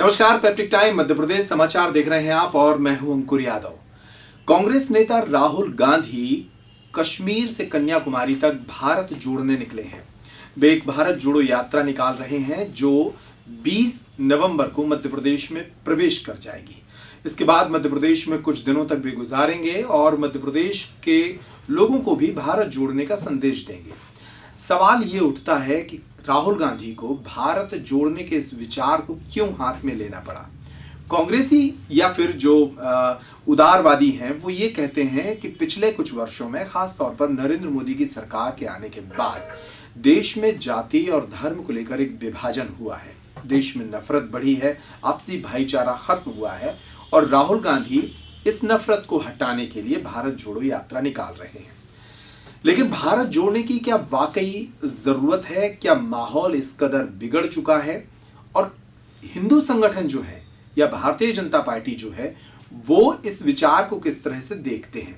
नमस्कार, peptic time Madhya Pradesh समाचार देख रहे हैं आप और मैं हूं अंकुर यादव। कांग्रेस नेता राहुल गांधी कश्मीर से कन्याकुमारी तक भारत जोड़ने निकले हैं। वे एक भारत जोड़ो यात्रा निकाल रहे हैं जो 20 नवंबर को मध्य प्रदेश में प्रवेश कर जाएगी। इसके बाद मध्य प्रदेश में कुछ दिनों तक वे गुजारेंगे और मध्य प्रदेश के लोगों को भी भारत जोड़ने का संदेश देंगे। सवाल ये उठता है कि राहुल गांधी को भारत जोड़ने के इस विचार को क्यों हाथ में लेना पड़ा। कांग्रेसी या फिर जो उदारवादी हैं वो ये कहते हैं कि पिछले कुछ वर्षों में खासतौर पर नरेंद्र मोदी की सरकार के आने के बाद देश में जाति और धर्म को लेकर एक विभाजन हुआ है। देश में नफरत बढ़ी है, आपसी भाईचारा खत्म हुआ है और राहुल गांधी इस नफरत को हटाने के लिए भारत जोड़ो यात्रा निकाल रहे हैं। लेकिन भारत जोड़ने की क्या वाकई जरूरत है? क्या माहौल इस कदर बिगड़ चुका है? और हिंदू संगठन जो है या भारतीय जनता पार्टी जो है वो इस विचार को किस तरह से देखते हैं?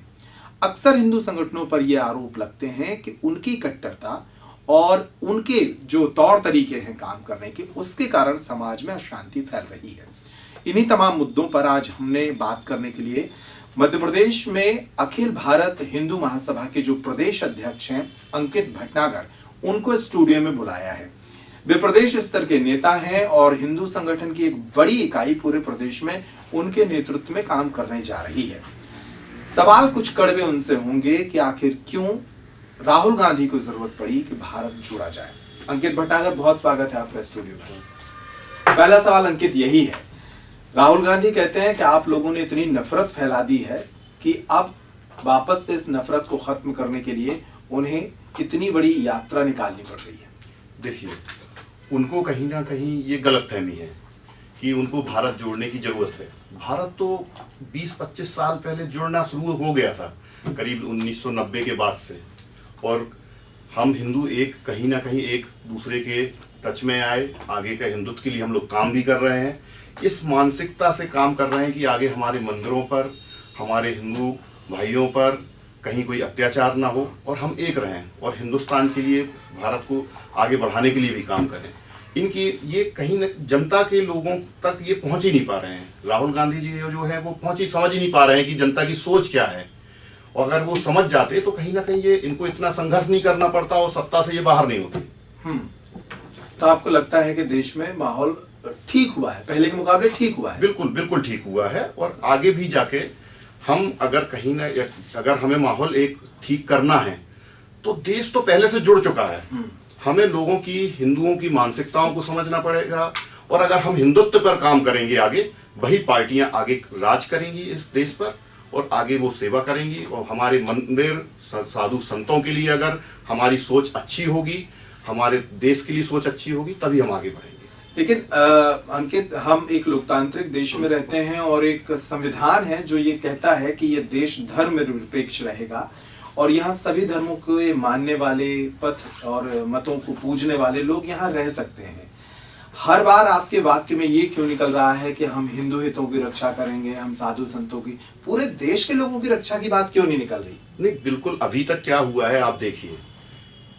अक्सर हिंदू संगठनों पर यह आरोप लगते हैं कि उनकी कट्टरता और उनके जो तौर तरीके हैं काम करने के, उसके कारण समाज में अशांति फैल रही है। इन्हीं तमाम मुद्दों पर आज हमने बात करने के लिए मध्य प्रदेश में अखिल भारत हिंदू महासभा के जो प्रदेश अध्यक्ष हैं अंकित भटनागर, उनको स्टूडियो में बुलाया है। वे प्रदेश स्तर के नेता हैं और हिंदू संगठन की एक बड़ी इकाई पूरे प्रदेश में उनके नेतृत्व में काम करने जा रही है। सवाल कुछ कड़वे उनसे होंगे कि आखिर क्यों राहुल गांधी को जरूरत पड़ी कि भारत जोड़ा जाए। अंकित भटनागर, बहुत स्वागत है आपका स्टूडियो में। पहला सवाल अंकित यही है, राहुल गांधी कहते हैं कि आप लोगों ने इतनी नफरत फैला दी है कि अब वापस से इस नफरत को खत्म करने के लिए उन्हें इतनी बड़ी यात्रा निकालनी पड़ रही है। देखिए, उनको कहीं ना कहीं ये गलतफहमी है कि उनको भारत जोड़ने की जरूरत है। भारत तो 20-25 साल पहले जुड़ना शुरू हो गया था, करीब 1990 के बाद से, और हम हिंदू एक कहीं ना कहीं एक दूसरे के टच में आए। आगे का हिंदुत्व के लिए हम लोग काम भी कर रहे हैं, इस मानसिकता से काम कर रहे हैं कि आगे हमारे मंदिरों पर, हमारे हिंदू भाइयों पर कहीं कोई अत्याचार ना हो और हम एक रहें और हिंदुस्तान के लिए, भारत को आगे बढ़ाने के लिए भी काम करें। इनकी ये कहीं न जनता के लोगों तक ये पहुंच ही नहीं पा रहे हैं। राहुल गांधी जी जो है वो समझ ही नहीं पा रहे हैं कि जनता की सोच क्या है, और अगर वो समझ जाते तो कहीं ना कहीं ये इनको इतना संघर्ष नहीं करना पड़ता और सत्ता से ये बाहर नहीं होते। तो आपको लगता है कि देश में माहौल ठीक हुआ है, पहले के मुकाबले ठीक हुआ है? बिल्कुल बिल्कुल ठीक हुआ है, और आगे भी जाके हम अगर कहीं ना, अगर हमें माहौल एक ठीक करना है तो देश तो पहले से जुड़ चुका है। हमें लोगों की, हिंदुओं की मानसिकताओं को समझना पड़ेगा, और अगर हम हिंदुत्व पर काम करेंगे आगे, वही पार्टियां आगे राज करेंगी इस देश पर और आगे वो सेवा करेंगी। और हमारे मंदिर, साधु संतों के लिए अगर हमारी सोच अच्छी होगी, हमारे देश के लिए सोच अच्छी होगी, तभी हम आगे बढ़ेंगे। लेकिन अंकित, हम एक लोकतांत्रिक देश में रहते हैं और एक संविधान है जो ये कहता है कि ये देश धर्म निरपेक्ष रहेगा और यहाँ सभी धर्मों के मानने वाले, पथ और मतों को पूजने वाले लोग यहाँ रह सकते हैं। हर बार आपके वाक्य में ये क्यों निकल रहा है कि हम हिंदू हितों की रक्षा करेंगे, हम साधु संतों की, पूरे देश के लोगों की रक्षा की बात क्यों नहीं निकल रही? नहीं, बिल्कुल। अभी तक क्या हुआ है आप देखिए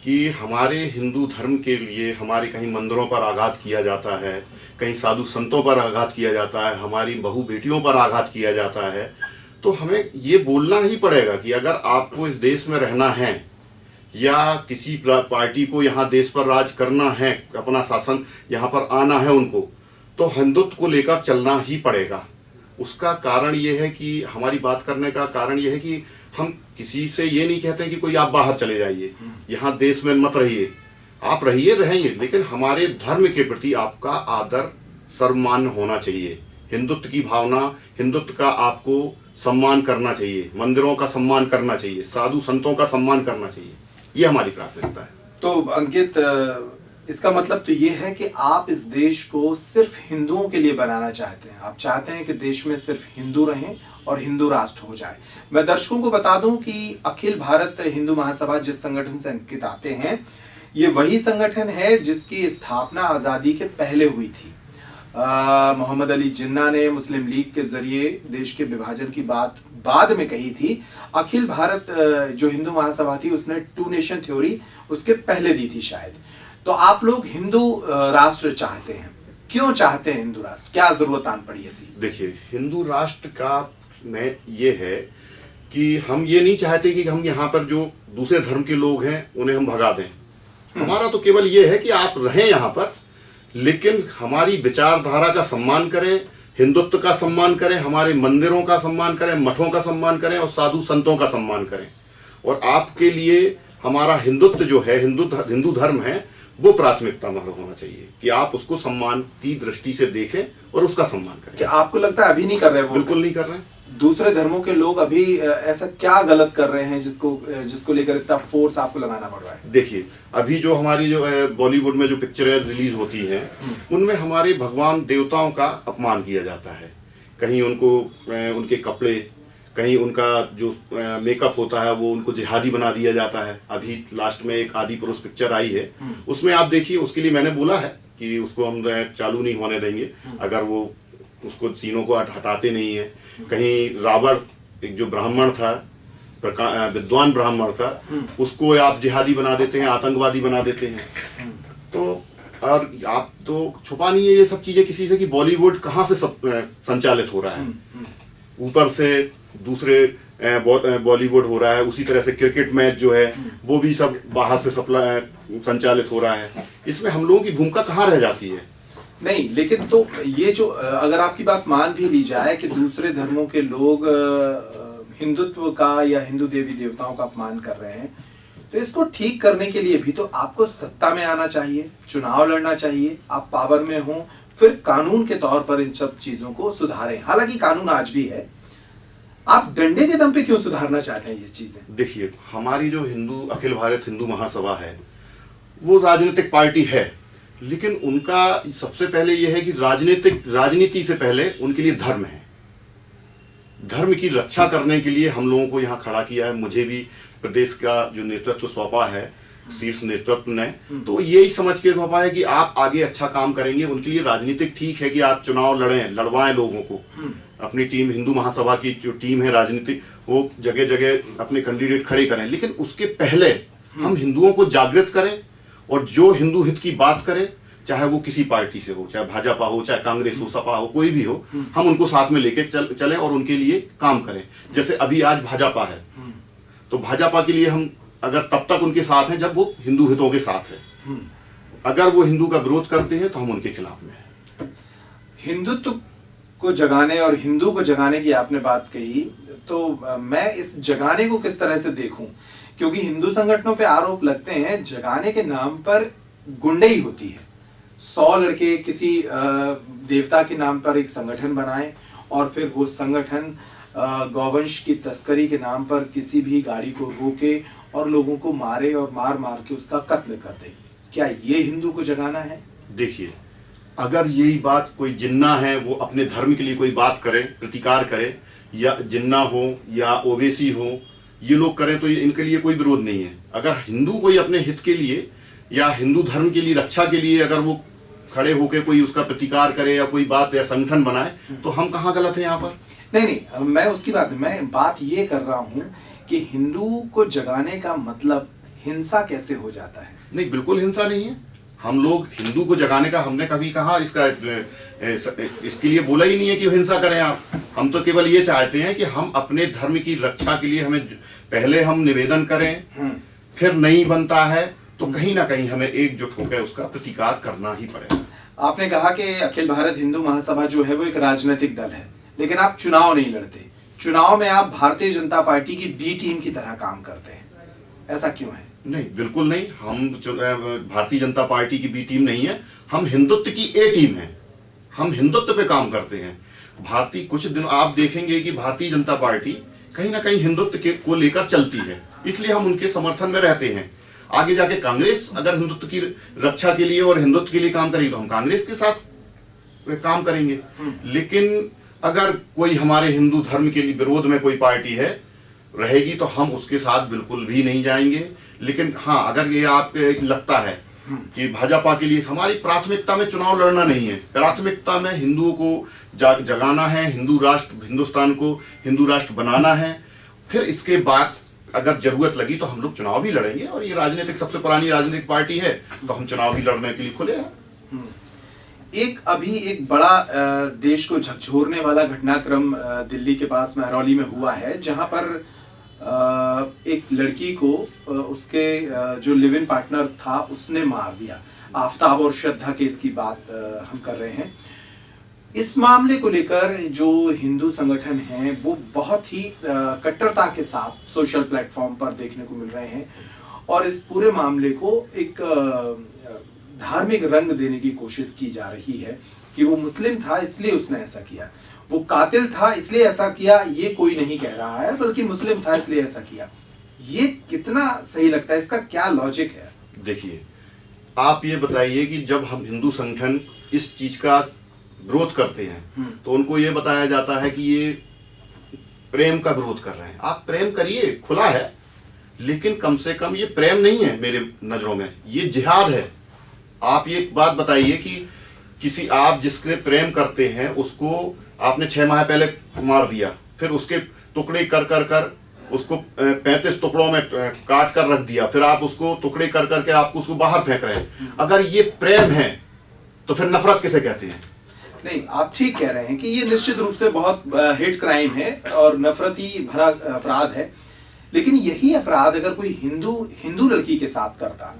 कि हमारे हिंदू धर्म के लिए हमारे कहीं मंदिरों पर आघात किया जाता है, कहीं साधु संतों पर आघात किया जाता है, हमारी बहू बेटियों पर आघात किया जाता है। तो हमें ये बोलना ही पड़ेगा कि अगर आपको इस देश में रहना है या किसी पार्टी को यहाँ देश पर राज करना है, अपना शासन यहाँ पर आना है उनको, तो हिंदुत्व को लेकर चलना ही पड़ेगा। उसका कारण ये है कि, हमारी बात करने का कारण ये है कि हम किसी से ये नहीं कहते कि कोई आप बाहर चले जाइए, यहाँ देश में मत रहिए, आप रहेंगे, लेकिन हमारे धर्म के प्रति आपका आदर, सम्मान होना चाहिए। हिंदुत्व की भावना, हिंदुत्व का आपको सम्मान करना चाहिए, मंदिरों का सम्मान करना चाहिए, साधु संतों का सम्मान करना चाहिए। ये हमारी प्राथमिकता है। तो अंकित, इसका मतलब तो ये है कि आप इस देश को सिर्फ हिंदुओं के लिए बनाना चाहते हैं। आप चाहते हैं कि देश में सिर्फ हिंदू रहें और हिंदू राष्ट्र हो जाए। मैं दर्शकों को बता दूं कि अखिल भारत हिंदू महासभा जिस संगठन से अंकित आते हैं, ये वही संगठन है जिसकी स्थापना आज़ादी के पहले हुई थी। मोहम्मद अली जिन्ना ने मुस्लिम लीग के जरिए देश के विभाजन की बात बाद में कही थी। अखिल भारत जो हिंदू महासभा थी उसने टू नेशन थ्योरी उसके पहले दी थी शायद। तो आप लोग हिंदू राष्ट्र चाहते हैं, क्यों चाहते हैं हिंदू राष्ट्र, क्या जरूरत आन पड़ी ऐसी? देखिए, हिंदू राष्ट्र का में ये है कि हम ये नहीं चाहते कि हम यहाँ पर जो दूसरे धर्म के लोग हैं उन्हें हम भगा दें। हमारा तो केवल ये है कि आप रहें यहाँ पर, लेकिन हमारी विचारधारा का सम्मान करें, हिंदुत्व का सम्मान करें, हमारे मंदिरों का सम्मान करें, मठों का सम्मान करें और साधु संतों का सम्मान करें। और आपके लिए हमारा हिंदुत्व जो है, हिंदू धर्म है, वो प्राथमिकता में होना चाहिए कि आप उसको सम्मान की दृष्टि से देखें और उसका सम्मान करें। क्या आपको लगता है अभी नहीं कर रहे वो? बिल्कुल नहीं कर रहे हैं। दूसरे धर्मों के लोग अभी ऐसा क्या गलत कर रहे हैं जिसको लेकर इतना फोर्स आपको लगाना पड़ रहा है? देखिए, अभी जो हमारी जो बॉलीवुड में जो पिक्चरें रिलीज होती हैं, उनमें हमारे भगवान देवताओं का अपमान किया जाता है। कहीं उनको उनके कपड़े, कहीं उनका जो मेकअप होता है वो उनको जिहादी बना दिया जाता है। अभी लास्ट में एक आदि पुरुष पिक्चर आई है, उसमें आप देखिए, उसके लिए मैंने बोला है कि उसको हम चालू नहीं होने देंगे अगर वो उसको सीनों को हटाते नहीं है। कहीं रावण, एक जो ब्राह्मण था, विद्वान ब्राह्मण था, उसको आप जिहादी बना देते हैं, आतंकवादी बना देते हैं। तो और आप तो छुपा नहीं है ये सब चीजें किसी से कि बॉलीवुड कहाँ से सब संचालित हो रहा है। ऊपर से दूसरे बॉलीवुड हो रहा है, उसी तरह से क्रिकेट मैच जो है वो भी सब बाहर से सप्लाई संचालित हो रहा है। इसमें हम लोगों की भूमिका कहाँ रह जाती है? नहीं, लेकिन तो ये जो अगर आपकी बात मान भी ली जाए कि दूसरे धर्मों के लोग हिंदुत्व का या हिंदू देवी देवताओं का अपमान कर रहे हैं, तो इसको ठीक करने के लिए भी तो आपको सत्ता में आना चाहिए, चुनाव लड़ना चाहिए, आप पावर में हो, फिर कानून के तौर पर इन सब चीजों को सुधारें। हालांकि कानून आज भी है, आप डंडे के दम पे क्यों सुधारना चाहते हैं ये चीजें? देखिए, हमारी जो अखिल भारत हिंदू महासभा है वो राजनीतिक पार्टी है, लेकिन उनका सबसे पहले यह है कि राजनीति से पहले उनके लिए धर्म है। धर्म की रक्षा करने के लिए हम लोगों को यहाँ खड़ा किया है। मुझे भी प्रदेश का जो नेतृत्व सौंपा है शीर्ष नेतृत्व ने, तो यही समझ के सौंपा है कि आप आगे अच्छा काम करेंगे। उनके लिए राजनीतिक ठीक है कि आप चुनाव लड़वाएं लोगों को। अपनी टीम, हिंदू महासभा की जो टीम है राजनीतिक, वो जगह जगह अपने कैंडिडेट खड़े करें, लेकिन उसके पहले हम हिंदुओं को जागृत करें और जो हिंदू हित की बात करे, चाहे वो किसी पार्टी से हो, चाहे भाजपा हो, चाहे कांग्रेस हो, सपा हो, कोई भी हो, हम उनको साथ में लेके चलें और उनके लिए काम करें। जैसे अभी आज भाजपा है, तो भाजपा के लिए हम अगर तब तक उनके साथ हैं जब वो हिंदू हितों के साथ है। अगर वो हिंदू का विरोध करते हैं तो हम उनके खिलाफ में हैं। हिंदुत्व को जगाने और हिंदू को जगाने की आपने बात कही, तो मैं इस जगाने को किस तरह से देखूं? क्योंकि हिंदू संगठनों पे आरोप लगते हैं जगाने के नाम पर गुंडई होती है। 100 लड़के किसी देवता के नाम पर एक संगठन बनाएं और फिर वो संगठन गौवंश की तस्करी के नाम पर किसी भी गाड़ी को रोके और लोगों को मारे और मार मार के उसका कत्ल कर दे। क्या ये हिंदू को जगाना है? देखिए, अगर यही बात कोई जिन्ना है वो अपने धर्म के लिए कोई बात करे, प्रतिकार करे, या जिन्ना हो या ओवैसी हो, ये लोग करें तो इनके लिए कोई विरोध नहीं है। अगर हिंदू कोई अपने हित के लिए या हिंदू धर्म के लिए रक्षा के लिए अगर वो खड़े होकर कोई उसका प्रतिकार करे या कोई बात या संगठन बनाए, तो हम कहाँ गलत है यहाँ पर? नहीं, मैं बात ये कर रहा हूँ कि हिंदू को जगाने का मतलब हिंसा कैसे हो जाता है? नहीं, बिल्कुल हिंसा नहीं है। हम लोग हिंदू को जगाने का हमने कभी कहा इसके लिए बोला ही नहीं है कि हिंसा करें आप। हम तो केवल ये चाहते हैं कि हम अपने धर्म की रक्षा के लिए हमें पहले हम निवेदन करें, फिर नहीं बनता है तो कहीं ना कहीं हमें एकजुट होकर उसका प्रतिकार करना ही पड़ेगा। आपने कहा कि अखिल भारत हिंदू महासभा जो है वो एक राजनीतिक दल है, लेकिन आप चुनाव नहीं लड़ते। चुनाव में आप भारतीय जनता पार्टी की बी टीम की तरह काम करते हैं, ऐसा क्यों है? नहीं, बिल्कुल नहीं। हम भारतीय जनता पार्टी की बी टीम नहीं है, हम हिंदुत्व की ए टीम है। हम हिंदुत्व पे काम करते हैं। कुछ दिन आप देखेंगे कि भारतीय जनता पार्टी कहीं ना कहीं हिंदुत्व को लेकर चलती है, इसलिए हम उनके समर्थन में रहते हैं। आगे जाके कांग्रेस अगर हिंदुत्व की रक्षा के लिए और हिंदुत्व के लिए काम करेगी तो हम कांग्रेस के साथ काम करेंगे। लेकिन अगर कोई हमारे हिंदू धर्म के विरोध में कोई पार्टी है रहेगी तो हम उसके साथ बिल्कुल भी नहीं जाएंगे। लेकिन हाँ, अगर ये आपको लगता है कि भाजपा के लिए हमारी प्राथमिकता में चुनाव लड़ना नहीं है, प्राथमिकता में हिंदुओं को जगाना है, हिंदुस्तान को हिंदू राष्ट्र बनाना है, फिर इसके बाद अगर जरूरत लगी तो हम लोग चुनाव भी लड़ेंगे। और ये सबसे पुरानी राजनीतिक पार्टी है तो हम चुनाव भी लड़ने के लिए खुले हैं। एक अभी एक बड़ा देश को झकझोरने वाला घटनाक्रम दिल्ली के पास महरौली में हुआ है, जहां पर एक लड़की को उसके जो लिव इन पार्टनर था उसने मार दिया। आफताब और श्रद्धा केस की बात हम कर रहे हैं। इस मामले को लेकर जो हिंदू संगठन हैं वो बहुत ही कट्टरता के साथ सोशल प्लेटफॉर्म पर देखने को मिल रहे हैं और इस पूरे मामले को एक धार्मिक रंग देने की कोशिश की जा रही है कि वो मुस्लिम था इसलिए उसने ऐसा किया, वो कातिल था इसलिए ऐसा किया, ये कोई नहीं कह रहा है, बल्कि मुस्लिम था इसलिए ऐसा किया। ये कितना सही लगता है, इसका क्या लॉजिक है? देखिए, आप ये बताइए कि जब हम हिंदू संगठन इस चीज का विरोध करते हैं तो उनको ये बताया जाता है कि ये प्रेम का विरोध कर रहे हैं। आप प्रेम करिए, खुला है, लेकिन कम से कम ये प्रेम नहीं है मेरे नजरों में, ये जिहाद है। आप ये बात बताइए कि किसी आप जिसके प्रेम करते हैं उसको आपने 6 माह पहले मार दिया, फिर उसके टुकड़े कर कर कर उसको 35 टुकड़ों में काट कर रख दिया, फिर आप उसको टुकड़े कर करके आप उसको बाहर फेंक रहे हैं। अगर ये प्रेम है तो फिर नफरत किसे कहते हैं? नहीं, आप ठीक कह रहे हैं कि ये निश्चित रूप से बहुत हेट क्राइम है और नफरती भरा अपराध है, लेकिन यही अपराध अगर कोई हिंदू लड़की के साथ करता,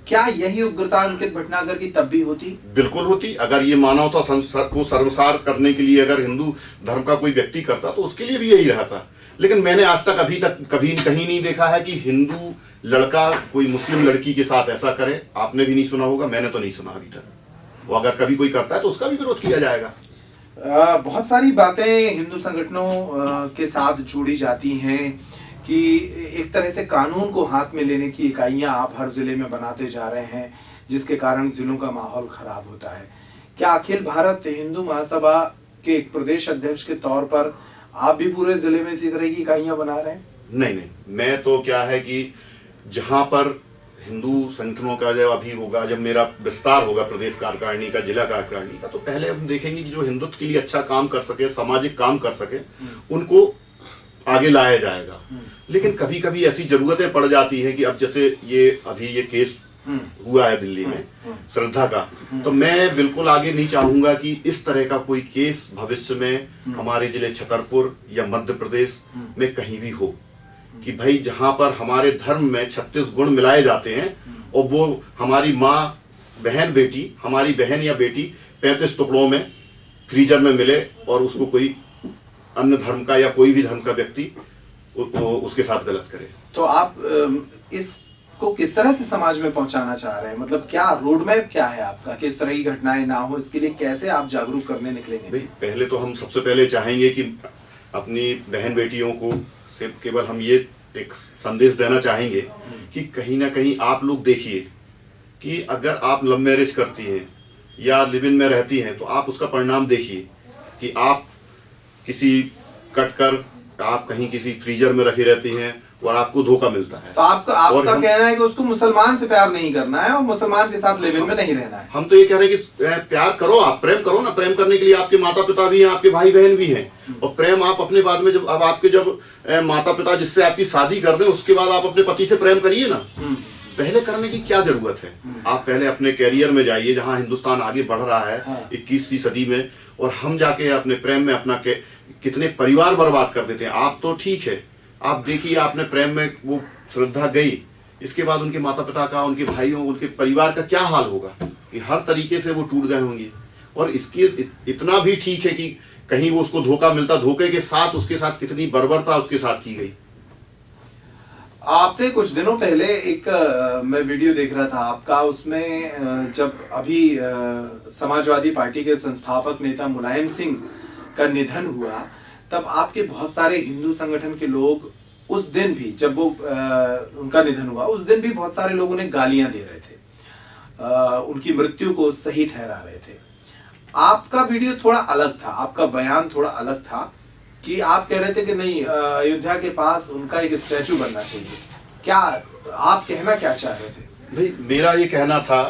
क्या यही उग्रता अंकित भटनागर की तब भी होती? बिल्कुल होती। अगर ये मानवता को शर्मसार करने के लिए अगर हिंदू धर्म का कोई व्यक्ति करता तो उसके लिए भी यही रहा था। लेकिन मैंने आज तक अभी तक कभी कहीं नहीं देखा है कि हिंदू लड़का कोई मुस्लिम लड़की के साथ ऐसा करे। आपने भी नहीं सुना होगा, मैंने तो नहीं सुना अभी तक। वो अगर कभी कोई करता है तो उसका भी विरोध किया जाएगा। बहुत सारी बातें हिंदू संगठनों के साथ जोड़ी जाती हैं कि एक तरह से कानून को हाथ में लेने की इकाइयां आप हर जिले में बनाते जा रहे हैं, जिसके कारण जिलों का माहौल खराब होता है। क्या अखिल भारत हिंदू महासभा के एक प्रदेश अध्यक्ष के तौर पर आप भी पूरे जिले में इसी तरह की इकाइयां बना रहे हैं? नहीं, मैं तो क्या है कि जहां पर हिंदू संगठनों का जब अभी होगा, जब मेरा विस्तार होगा प्रदेश कार्यकारिणी का, जिला कार्यकारिणी का, तो पहले हम देखेंगे कि जो हिंदुत्व के लिए अच्छा काम कर सके, सामाजिक काम कर सके, उनको आगे लाया जाएगा। लेकिन कभी कभी ऐसी जरूरतें पड़ जाती हैं कि अब जैसे अभी ये केस हुआ है दिल्ली में श्रद्धा का, तो मैं बिल्कुल आगे नहीं चाहूंगा कि इस तरह का कोई केस भविष्य में हमारे जिले छतरपुर या मध्य प्रदेश में कहीं भी हो। कि भाई जहां पर हमारे धर्म में 36 गुण मिलाए जाते हैं और वो हमारी माँ, बहन, बेटी, हमारी बहन या बेटी 35 टुकड़ों में फ्रीजर में मिले और उसको कोई अन्य धर्म का या कोई भी धर्म का व्यक्ति उसके साथ गलत करे। तो आप इसको किस तरह से समाज में पहुंचाना चाह रहे हैं? मतलब क्या रोड मैप क्या है आपका कि इस तरह की घटनाएं ना हो, इसके लिए कैसे आप जागरूक करने निकलेंगे? भाई, पहले तो हम सबसे पहले चाहेंगे कि अपनी बहन बेटियों को सिर्फ केवल हम ये एक संदेश देना चाहेंगे कि कहीं ना कहीं आप लोग देखिए कि अगर आप लव मैरिज करती हैं या लिव इन में रहती हैं तो आप उसका परिणाम देखिए कि आप किसी कटकर आप कहीं किसी फ्रीजर में रखी रहती हैं और आपको धोखा मिलता है। तो आपका कहना है कि उसको मुसलमान से प्यार नहीं करना है और मुसलमान के साथ लिव इन में नहीं रहना है। हम तो ये कह रहे हैं कि प्यार करो, आप प्रेम करो ना। प्रेम करने के लिए आपके माता पिता भी हैं, आपके भाई बहन भी हैं, और प्रेम आप अपने बाद में जब माता पिता जिससे आपकी शादी कर दें उसके बाद आप अपने पति से प्रेम करिए ना। पहले करने की क्या जरूरत है? आप पहले अपने कैरियर में जाइए, जहां हिंदुस्तान आगे बढ़ रहा है 21वीं सदी में, और हम जाके अपने प्रेम में अपना कितने परिवार बर्बाद कर देते हैं। आप तो ठीक है, आप देखिए आपने प्रेम में वो श्रद्धा गई, इसके बाद उनके माता पिता का, उनके भाइयों, उनके परिवार का क्या हाल होगा कि हर तरीके से वो टूट गए होंगे। और इसकी इतना भी ठीक है कि कहीं वो उसको धोखा मिलता, धोखे के साथ उसके साथ कितनी बर्बरता उसके साथ की गई। आपने कुछ दिनों पहले एक मैं वीडियो देख रहा था आपका, उसमें जब अभी समाजवादी पार्टी के संस्थापक नेता मुलायम सिंह का निधन हुआ, तब आपके बहुत सारे हिंदू संगठन के लोग उस दिन भी, जब वो उनका निधन हुआ उस दिन भी बहुत सारे लोग उन्हें गालियां दे रहे थे, उनकी मृत्यु को सही ठहरा रहे थे। आपका वीडियो थोड़ा अलग था, आपका बयान थोड़ा अलग था कि आप कह रहे थे कि नहीं, अयोध्या के पास उनका एक स्टैचू बनना चाहिए। क्या आप कहना क्या चाह रहे थे? भाई, मेरा ये कहना था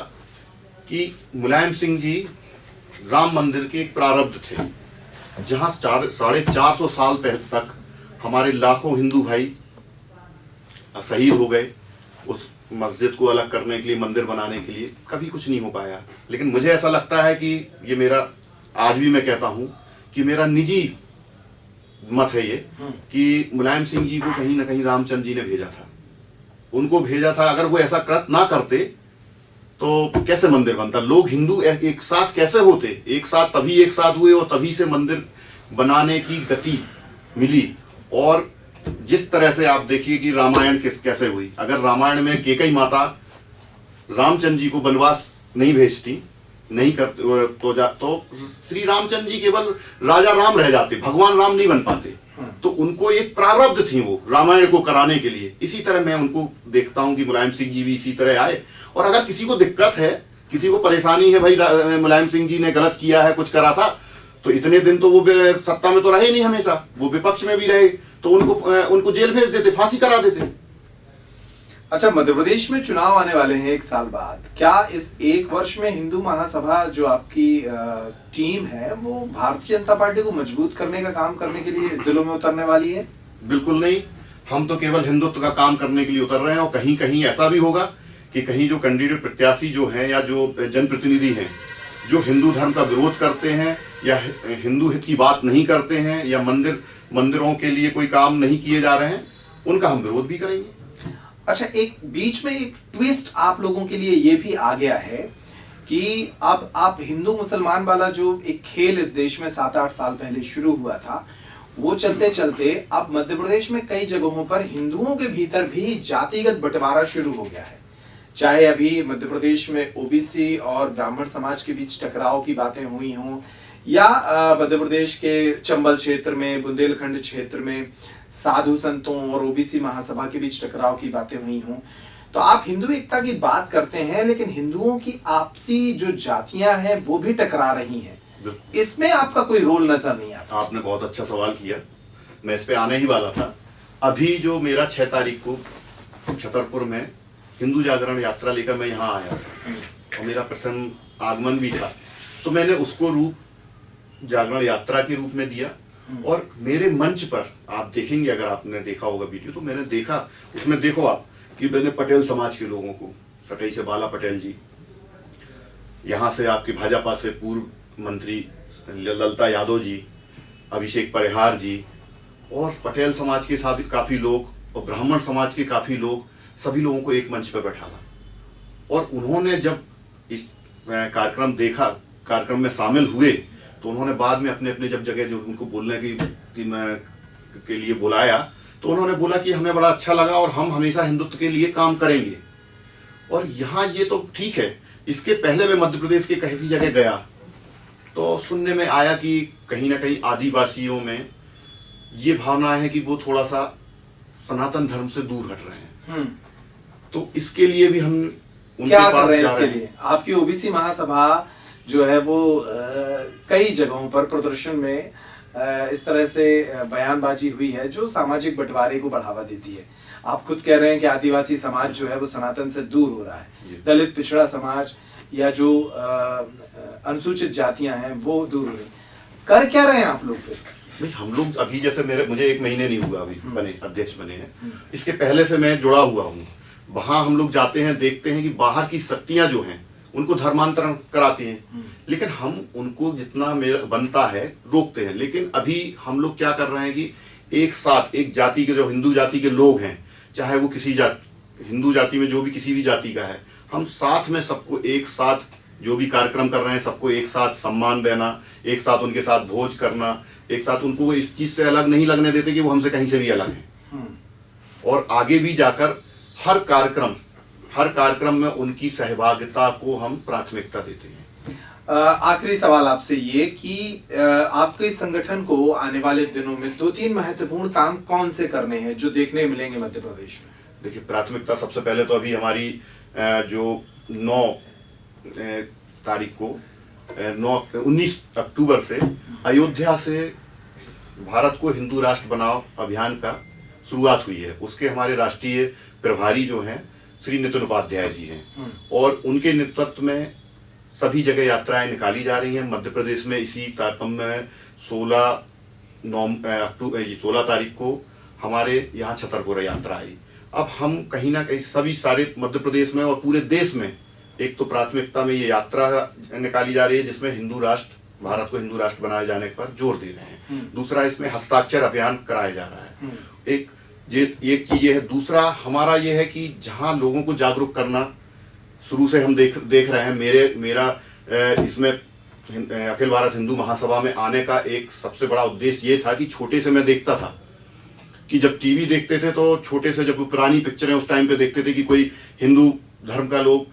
कि मुलायम सिंह जी राम मंदिर के एक प्रारब्ध थे, जहां 450 साल तक हमारे लाखों हिंदू भाई शहीद हो गए, मस्जिद को अलग करने के लिए, मंदिर बनाने के लिए, कभी कुछ नहीं हो पाया। लेकिन मुझे ऐसा लगता है कि ये मेरा, आज भी मैं कहता हूँ कि मेरा निजी मत है ये, कि मुलायम सिंह जी को कहीं ना कहीं रामचंद्र जी ने भेजा था, उनको भेजा था। अगर वो ऐसा कृत ना करते तो कैसे मंदिर बनता? लोग हिंदू एक साथ कैसे होते? एक साथ तभी एक साथ हुए और तभी से मंदिर बनाने की गति मिली। और जिस तरह से आप देखिए कि रामायण कैसे हुई, अगर रामायण में केकई माता रामचंद्र जी को वनवास नहीं भेजती, नहीं करते तो श्री रामचंद्र जी केवल राजा राम रह जाते, भगवान राम नहीं बन पाते। तो उनको एक प्रारब्ध थी वो रामायण को कराने के लिए। इसी तरह मैं उनको देखता हूं कि मुलायम सिंह जी भी इसी तरह आए। और अगर किसी को दिक्कत है, किसी को परेशानी है, भाई मुलायम सिंह जी ने गलत किया है, कुछ करा था, तो इतने दिन तो वो सत्ता में तो रहे नहीं, हमेशा वो विपक्ष में भी रहे, तो उनको जेल भेज देते, फांसी करा देते। अच्छा, मध्य प्रदेश में चुनाव आने वाले हैं 1 साल बाद। क्या इस 1 वर्ष में हिंदू महासभा जो आपकी टीम है वो भारतीय जनता पार्टी को मजबूत करने का काम करने के लिए जिलों में उतरने वाली है? बिल्कुल नहीं, हम तो केवल हिंदुत्व का काम करने के लिए उतर रहे हैं। और कहीं कहीं ऐसा भी होगा कि कहीं जो कैंडिडेट प्रत्याशी जो हैं या जो जनप्रतिनिधि हैं जो हिंदू धर्म का विरोध करते हैं या हिंदू हित की बात नहीं करते हैं या मंदिरों के लिए कोई काम नहीं किए जा रहे हैं, उनका हम विरोध भी करेंगे। अच्छा, एक बीच में एक ट्विस्ट आप लोगों के लिए ये भी आ गया है कि अब आप हिंदू मुसलमान वाला जो एक खेल इस देश में 7-8 साल पहले शुरू हुआ था, वो चलते चलते अब मध्य प्रदेश में कई जगहों पर हिंदुओं के भीतर भी जातिगत बंटवारा शुरू हो गया है। चाहे अभी मध्य प्रदेश में ओबीसी और ब्राह्मण समाज के बीच टकराव की बातें हुई हों, या मध्य प्रदेश के चंबल क्षेत्र में, बुंदेलखंड क्षेत्र में साधु संतों और ओबीसी महासभा के बीच टकराव की बातें हुई हों, तो आप हिंदू एकता की बात करते हैं, लेकिन हिंदुओं की आपसी जो जातियां हैं वो भी टकरा रही हैं। इसमें आपका कोई रोल नजर नहीं आता? आपने बहुत अच्छा सवाल किया, मैं इस पे आने ही वाला था। अभी जो मेरा 6 तारीख को छतरपुर में हिंदू जागरण यात्रा लेकर मैं यहाँ आया और मेरा प्रथम आगमन भी था, तो मैंने उसको रूप जागरण यात्रा के रूप में दिया। और मेरे मंच पर आप देखेंगे, अगर आपने देखा होगा वीडियो, तो मैंने देखा, उसमें देखो आप कि मैंने पटेल समाज के लोगों को, सटई से बाला पटेल जी, यहाँ से आपके भाजपा से पूर्व मंत्री ललता यादव जी, अभिषेक परिहार जी, और पटेल समाज के साथ काफी लोग और ब्राह्मण समाज के काफी लोग, सभी लोगों को एक मंच पर बैठाया। और उन्होंने जब इस कार्यक्रम देखा, कार्यक्रम में शामिल हुए, तो उन्होंने बाद में अपने अपने जब जगह जो उनको बोलने के लिए बुलाया, तो उन्होंने बोला कि हमें बड़ा अच्छा लगा और हम हमेशा हिंदुत्व के लिए काम करेंगे। और यहाँ ये तो ठीक है, इसके पहले मैं मध्य प्रदेश के कहीं भी जगह गया तो सुनने में आया कि कहीं ना कहीं आदिवासियों में ये भावना है कि वो थोड़ा सा सनातन धर्म से दूर हट रहे हैं। तो इसके लिए भी हम क्या कर रहे हैं? इसके लिए आपकी ओबीसी महासभा जो है वो कई जगहों पर प्रदर्शन में इस तरह से बयानबाजी हुई है जो सामाजिक बंटवारे को बढ़ावा देती है। आप खुद कह रहे हैं कि आदिवासी समाज जो है वो सनातन से दूर हो रहा है, दलित पिछड़ा समाज या जो अनुसूचित जातियां हैं वो दूर हो रही। कर क्या रहे हैं आप लोग फिर? भाई हम लोग अभी जैसे मुझे 1 महीने नहीं हुआ अभी बने अध्यक्ष बने हैं, इसके पहले से मैं जुड़ा हुआ हूँ। वहां हम लोग जाते हैं, देखते हैं कि बाहर की शक्तियां जो हैं उनको धर्मांतरण कराती हैं, लेकिन हम उनको जितना मेरा बनता है रोकते हैं। लेकिन अभी हम लोग क्या कर रहे हैं कि एक साथ एक जाति के, जो हिंदू जाति के लोग हैं, चाहे वो किसी हिंदू जाति में जो भी किसी भी जाति का है, हम साथ में सबको एक साथ जो भी कार्यक्रम कर रहे हैं, सबको एक साथ सम्मान देना, एक साथ उनके साथ भोज करना, एक साथ उनको इस चीज से अलग नहीं लगने देते कि वो हमसे कहीं से भी अलग हैं। और आगे भी जाकर हर कार्यक्रम में उनकी सहभागिता को हम प्राथमिकता देते हैं। आखिरी सवाल आपसे ये कि आपके संगठन को आने वाले दिनों में 2-3 महत्वपूर्ण काम कौन से करने हैं जो देखने मिलेंगे मध्य प्रदेश में? देखिए, प्राथमिकता सबसे पहले तो अभी हमारी जो 9 तारीख को 19 अक्टूबर से अयोध्या से भारत को हिंदू राष्ट्र बनाओ अभियान का शुरुआत हुई है। उसके हमारे राष्ट्रीय प्रभारी जो हैं श्री नितिन उपाध्याय जी हैं, और उनके नेतृत्व में सभी जगह यात्राएं निकाली जा रही हैं। मध्य प्रदेश में इसी कार्यक्रम में 16 तारीख को हमारे यहाँ छतरपुर यात्रा आई, अब हम कहीं ना कहीं सभी सारे मध्य प्रदेश में और पूरे देश में एक तो प्राथमिकता में ये यात्रा निकाली जा रही है जिसमें हिंदू राष्ट्र, भारत को हिंदू राष्ट्र बनाए जाने पर जोर दे रहे हैं। दूसरा, इसमें हस्ताक्षर अभियान कराया जा रहा है। एक चीज ये है। दूसरा हमारा ये है कि जहां लोगों को जागरूक करना शुरू से हम देख रहे हैं। मेरा इसमें अखिल भारत हिंदू महासभा में आने का एक सबसे बड़ा उद्देश्य ये था कि छोटे से मैं देखता था कि जब टीवी देखते थे तो छोटे से, जब पुरानी पिक्चरें उस टाइम पे देखते थे कि कोई हिंदू धर्म का लोग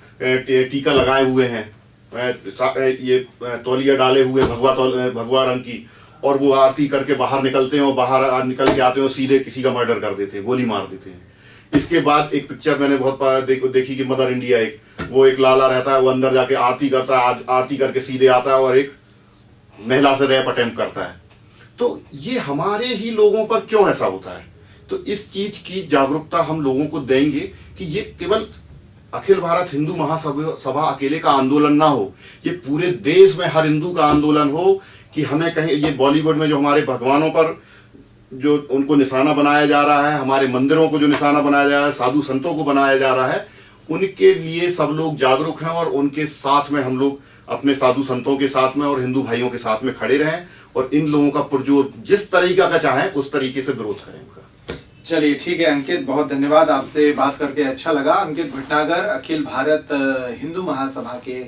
टीका लगाए हुए हैं, ये तौलिया डाले हुए भगवा रंग की, और वो आरती करके बाहर निकलते हैं और बाहर निकल के आते हैं और सीधे किसी का मर्डर कर देते हैं, गोली मार देते हैं। इसके बाद एक पिक्चर मैंने बहुत देखी कि मदर इंडिया, एक लाला रहता है, वो अंदर जाके आरती करता है, आरती करके सीधे आता है और एक महिला से रेप अटेम्प्ट करता है। तो ये हमारे ही लोगों पर क्यों ऐसा होता है? तो इस चीज की जागरूकता हम लोगों को देंगे कि ये केवल अखिल भारत हिंदू महासभा अकेले का आंदोलन ना हो, ये पूरे देश में हर हिंदू का आंदोलन हो कि हमें कहीं ये बॉलीवुड में जो हमारे भगवानों पर जो उनको निशाना बनाया जा रहा है, हमारे मंदिरों को जो निशाना बनाया जा रहा है, साधु संतों को बनाया जा रहा है, उनके लिए सब लोग जागरूक हैं और उनके साथ में हम लोग अपने साधु संतों के साथ में और हिंदू भाइयों के साथ में खड़े रहें और इन लोगों का पुरजोर जिस तरीका का चाहें उस तरीके से विरोध करें उनका। चलिए ठीक है अंकित, बहुत धन्यवाद, आपसे बात करके अच्छा लगा। अंकित भटनागर अखिल भारत हिंदू महासभा के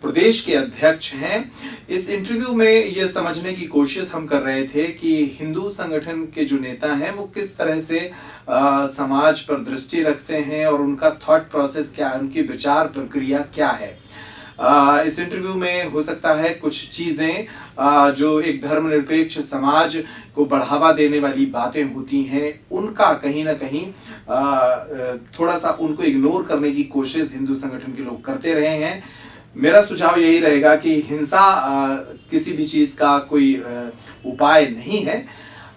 प्रदेश के अध्यक्ष हैं। इस इंटरव्यू में ये समझने की कोशिश हम कर रहे थे कि हिंदू संगठन के जो नेता हैं वो किस तरह से समाज पर दृष्टि रखते हैं और उनका थॉट प्रोसेस क्या है, उनकी विचार प्रक्रिया क्या है। इस इंटरव्यू में हो सकता है कुछ चीजें जो एक धर्मनिरपेक्ष समाज को बढ़ावा देने वाली बातें होती हैं, उनका कहीं ना कहीं थोड़ा सा उनको इग्नोर करने की कोशिश हिंदू संगठन के लोग करते रहे हैं। मेरा सुझाव यही रहेगा कि हिंसा किसी भी चीज का कोई उपाय नहीं है,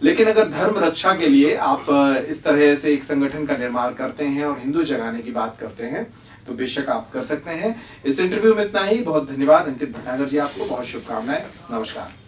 लेकिन अगर धर्म रक्षा के लिए आप इस तरह से एक संगठन का निर्माण करते हैं और हिंदू जगाने की बात करते हैं तो बेशक आप कर सकते हैं। इस इंटरव्यू में इतना ही। बहुत धन्यवाद अंकित भटनागर जी, आपको बहुत शुभकामनाएं। नमस्कार।